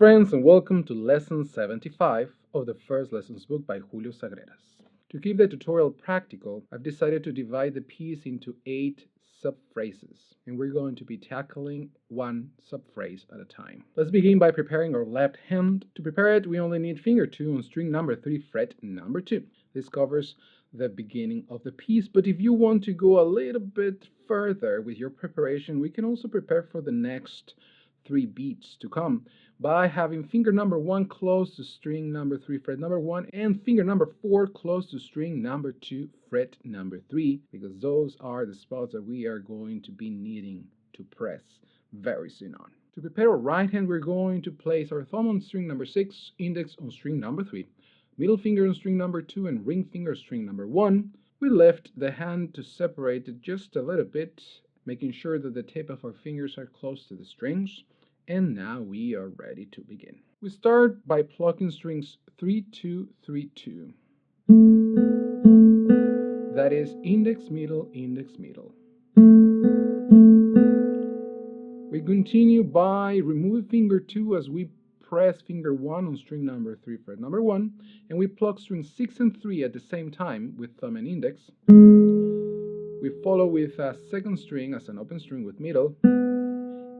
friends, and welcome to lesson 75 of the first lessons book by Julio Sagreras. To keep the tutorial practical, I've decided to divide the piece into 8 subphrases, and we're going to be tackling one subphrase at a time. Let's begin by preparing our left hand. To prepare it, we only need finger 2 on string number 3, fret number 2. This covers the beginning of the piece, but if you want to go a little bit further with your preparation, we can also prepare for the next 3 beats to come by having finger number 1 close to string number 3, fret number 1, and finger number 4 close to string number 2, fret number 3, because those are the spots that we are going to be needing to press very soon on. To prepare our right hand, we're going to place our thumb on string number 6, index on string number 3, middle finger on string number 2, and ring finger on string number 1. We lift the hand to separate it just a little bit, making sure that the tip of our fingers are close to the strings. And now we are ready to begin. We start by plucking strings 3, 2, 3, 2. That is index, middle, index, middle. We continue by removing finger 2 as we press finger 1 on string number 3, fret number 1, and we pluck strings 6 and 3 at the same time with thumb and index. We follow with a second string as an open string with middle,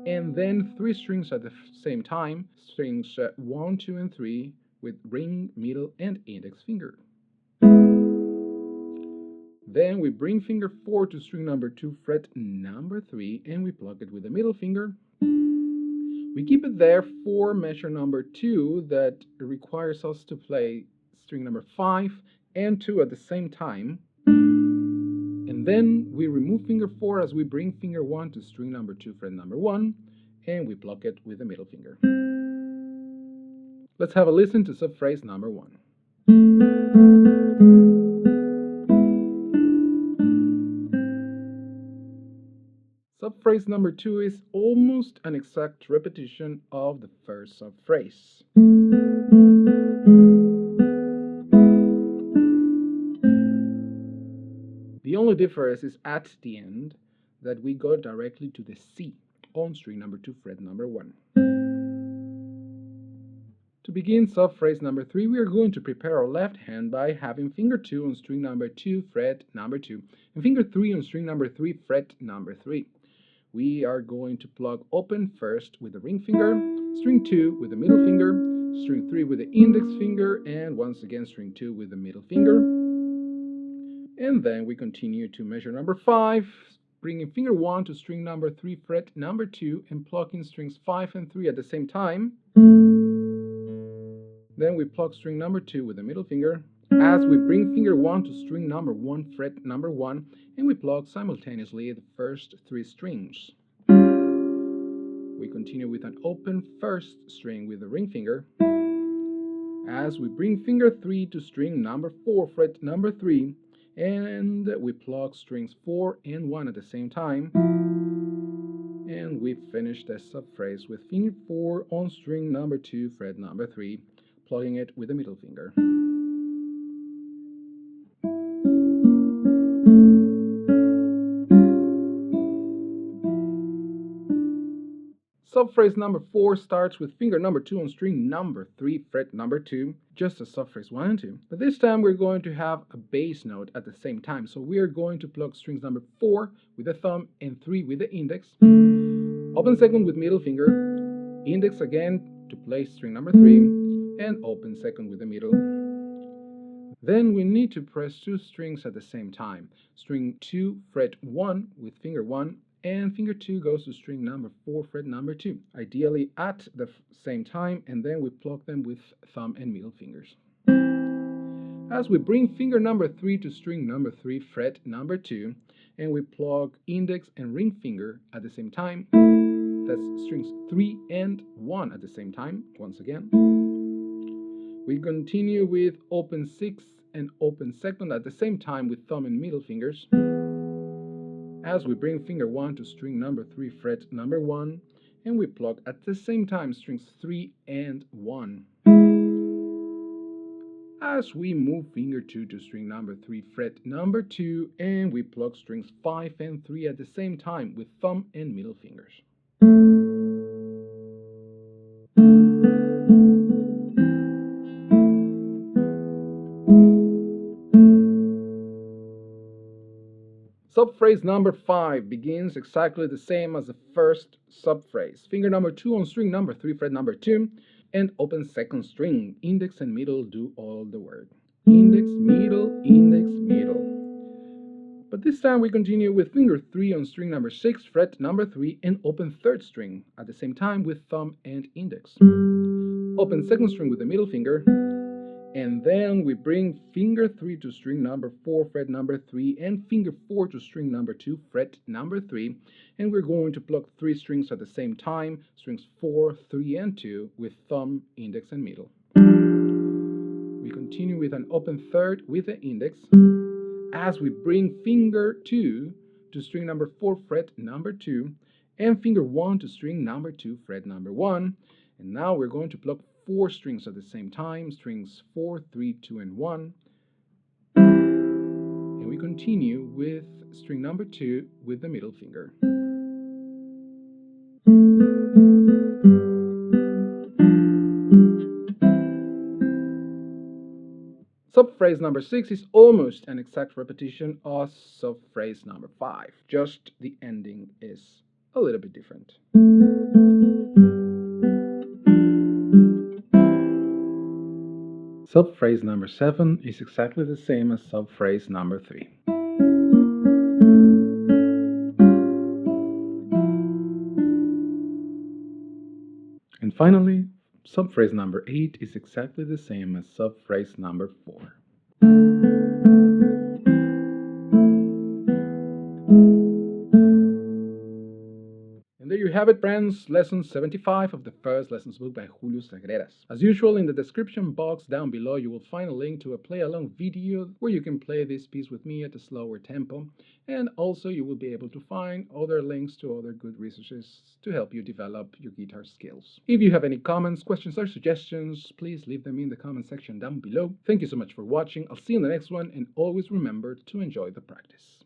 and then 3 strings at the same time, strings 1, 2, and 3 with ring, middle, and index finger. Then we bring finger 4 to string number 2, fret number 3, and we pluck it with the middle finger. We keep it there for measure number 2 that requires us to play string number 5 and 2 at the same time. And then we remove finger 4 as we bring finger 1 to string number 2, fret number 1, and we pluck it with the middle finger. Let's have a listen to subphrase number 1. Subphrase number 2 is almost an exact repetition of the first subphrase. The only difference is at the end that we go directly to the C on string number 2, fret number 1. To begin subphrase number 3, we are going to prepare our left hand by having finger 2 on string number 2, fret number 2, and finger 3 on string number 3, fret number 3. We are going to pluck open first with the ring finger, string 2 with the middle finger, string 3 with the index finger, and once again string 2 with the middle finger. And then we continue to measure number 5, bringing finger 1 to string number 3, fret number 2, and plucking strings 5 and 3 at the same time. Then we pluck string number 2 with the middle finger, as we bring finger 1 to string number 1, fret number 1, and we pluck simultaneously the first 3 strings. We continue with an open first string with the ring finger, as we bring finger 3 to string number 4, fret number 3, and we pluck strings 4 and 1 at the same time. And we finish the subphrase with finger 4 on string number 2, fret number 3, plucking it with the middle finger. Subphrase number 4 starts with finger number 2 on string number 3, fret number 2, just as subphrase 1 and 2. But this time we're going to have a bass note at the same time, so we are going to pluck strings number 4 with the thumb and 3 with the index, open second with middle finger, index again to play string number 3, and open second with the middle. Then we need to press 2 strings at the same time. String 2, fret 1 with finger 1, and finger 2 goes to string number 4, fret number 2, ideally at the same time, and then we pluck them with thumb and middle fingers. As we bring finger number 3 to string number 3, fret number 2, and we pluck index and ring finger at the same time, that's strings 3 and 1 at the same time, once again. We continue with open 6 and open second at the same time with thumb and middle fingers, as we bring finger 1 to string number 3, fret number 1, and we pluck at the same time strings 3 and 1. As we move finger 2 to string number 3, fret number 2, and we pluck strings 5 and 3 at the same time with thumb and middle fingers. Subphrase number 5 begins exactly the same as the first subphrase. Finger number 2 on string number 3, fret number 2, and open second string. Index and middle do all the work. Index, middle, index, middle. But this time we continue with finger 3 on string number 6, fret number 3, and open third string at the same time with thumb and index. Open second string with the middle finger, and then we bring finger 3 to string number 4, fret number 3, and finger 4 to string number 2, fret number 3, and we're going to pluck 3 strings at the same time, strings 4, 3, and 2, with thumb, index, and middle. We continue with an open third with the index, as we bring finger 2 to string number 4, fret number 2, and finger 1 to string number 2, fret number 1, and now we're going to pluck 4 strings at the same time, strings 4, 3, 2, and 1. And we continue with string number 2 with the middle finger. Subphrase number 6 is almost an exact repetition of subphrase number 5, just the ending is a little bit different. Subphrase number 7 is exactly the same as subphrase number 3. And finally, subphrase number 8 is exactly the same as subphrase number 4. And there you have it, friends, lesson 75 of the first lessons book by Julio Sagreras. As usual, in the description box down below, you will find a link to a play-along video where you can play this piece with me at a slower tempo. And also, you will be able to find other links to other good resources to help you develop your guitar skills. If you have any comments, questions, or suggestions, please leave them in the comment section down below. Thank you so much for watching. I'll see you in the next one, and always remember to enjoy the practice.